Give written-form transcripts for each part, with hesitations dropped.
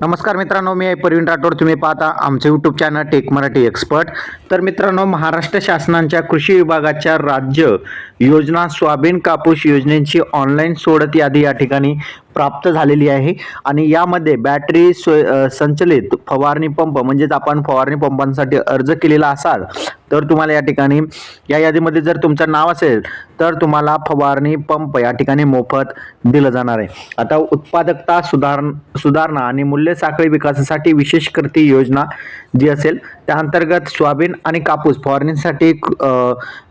नमस्कार मित्रांनो, मी आहे प्रवीण राठोड. तुम्ही पाहता आमचे YouTube channel tech Marathi expert. तर मित्रांनो, महाराष्ट्र शासनाच्या कृषी विभागाच्या राज्य योजना सोयाबीन कापूस योजनेची ऑनलाईन सोडत यादी या ठिकाणी प्राप्त झालेली आहे आणि यामध्ये बॅटरी संचलित फवारणी पंप म्हणजेच आपण फवारणी पंपांसाठी अर्ज केलेला असाल तर तुम्हाला या ठिकाणी या यादीमध्ये जर तुमचं नाव असेल तर तुम्हाला फवारणी पंप या ठिकाणी मोफत दिलं जाणार आहे. आता उत्पादकता सुधारणा आणि मूल्य साखळी विकासासाठी विशेष कृती योजना जी असेल त्या अंतर्गत सोयाबीन आणि कापूस फवारणीसाठी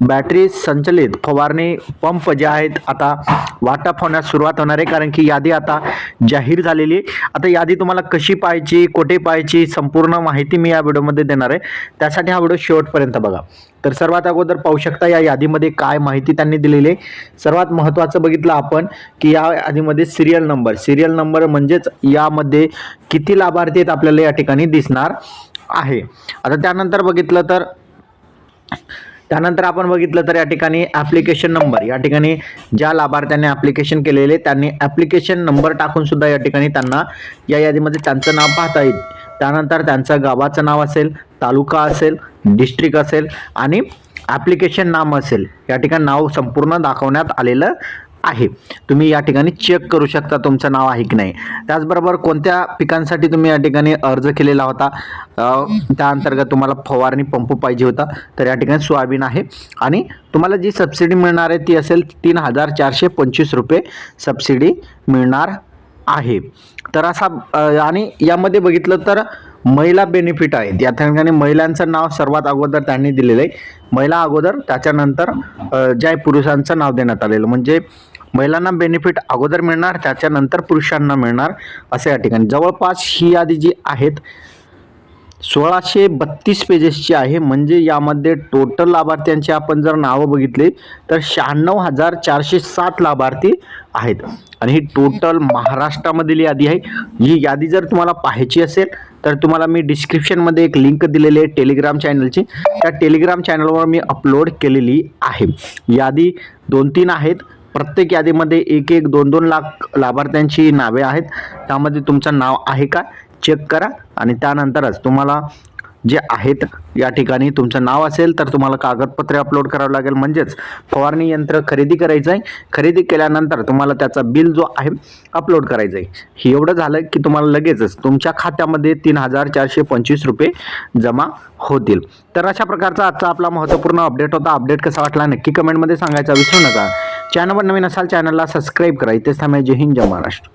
बॅटरी संचलित फवारणी पंप जे आहेत आता वाटप होण्यास सुरुवात होणार आहे, कारण की यादी आता जाहीर झालेली आहे. आता यादी तुम्हाला कशी पाहायची, कुठे पाहायची, संपूर्ण माहिती मी या व्हिडिओमध्ये देणार आहे. त्यासाठी हा व्हिडिओ शेवटपर्यंत बघा. तर सर्वात अगोदर पाहू शकता या यादीमध्ये काय माहिती त्यांनी दिलेली आहे. सर्वात महत्त्वाचं बघितलं आपण की या यादीमध्ये सिरियल नंबर म्हणजेच यामध्ये किती लाभार्थी आहेत आपल्याला या ठिकाणी दिसणार आहे. आता त्यानंतर आपण बघितलं तर या ठिकाणी ॲप्लिकेशन नंबर, या ठिकाणी ज्या लाभार्थ्यांनी ॲप्लिकेशन केलेले त्यांनी ॲप्लिकेशन नंबर टाकून सुद्धा या ठिकाणी त्यांना या यादीमध्ये त्यांचं नाव पाहता येईल. त्यानंतर त्यांचं गावाचं नाव असेल, तालुका असेल, डिस्ट्रिक्ट असेल आणि ॲप्लिकेशन नाम असेल, या ठिकाणी नाव संपूर्ण दाखवण्यात आलेलं आहे. तुम्ही या ठिकाणी चेक करू शकता तुमचं नाव आहे की नाही. त्याचबरोबर कोणत्या पिकांसाठी तुम्ही या ठिकाणी अर्ज केलेला होता, त्या अंतर्गत तुम्हाला फवारणी पंप पाहिजे होता तर या ठिकाणी सोयाबीन आहे आणि तुम्हाला जी सबसिडी मिळणार आहे ती असेल 3,425 रुपये सबसिडी मिळणार आहे. तर असा आणि यामध्ये बघितलं तर महिला बेनिफिट आहेत. या ठिकाणी महिलांचं नाव सर्वात अगोदर त्यांनी दिलेलं आहे. महिला अगोदर, त्याच्यानंतर ज्या पुरुषांचं नाव देण्यात आलेलं, म्हणजे महिलांना बेनिफिट अगोदर मिळणार त्याच्यानंतर पुरुषांना मिळणार असं या ठिकाणी. जवळपास ही यादी जी आहेत 1632 पेजेसची आहे. म्हणजे यामध्ये टोटल लाभार्थ्यांची आपण जर नावं बघितली तर 96,407 लाभार्थी आहेत आणि ही टोटल महाराष्ट्रामधील यादी आहे. ही यादी जर तुम्हाला पाहायची असेल तर तुम्हाला मी डिस्क्रिप्शनमध्ये एक लिंक दिलेली आहे टेलिग्राम चॅनलची. त्या टेलिग्राम चॅनलवर मी अपलोड केलेली आहे. यादी 2-3 आहेत. प्रत्येक यादीमध्ये 1-1, 2-2 लाख लाभार्थ्यांची नावे आहेत. त्यामध्ये तुमचं नाव आहे का चेक करा आणि त्यानंतरच तुम्हाला जे आहेत या ठिकाणी तुमचं नाव असेल तर तुम्हाला कागदपत्रे अपलोड करावं लागेल. म्हणजेच फवारणी यंत्र खरेदी करायचं आहे. खरेदी केल्यानंतर तुम्हाला त्याचा बिल जो आहे अपलोड करायचं आहे. हे एवढं झालं की तुम्हाला लगेचच तुमच्या खात्यामध्ये 3,425 रुपये जमा होतील. तर अशा प्रकारचा आजचा आपला महत्त्वपूर्ण अपडेट होता. अपडेट कसा वाटला नक्की कमेंटमध्ये सांगायचा विसरू नका. चॅनलवर नवीन असाल चॅनलला सबस्क्राईब करा. इथेच थांबा. जय हिंद, जय महाराष्ट्र.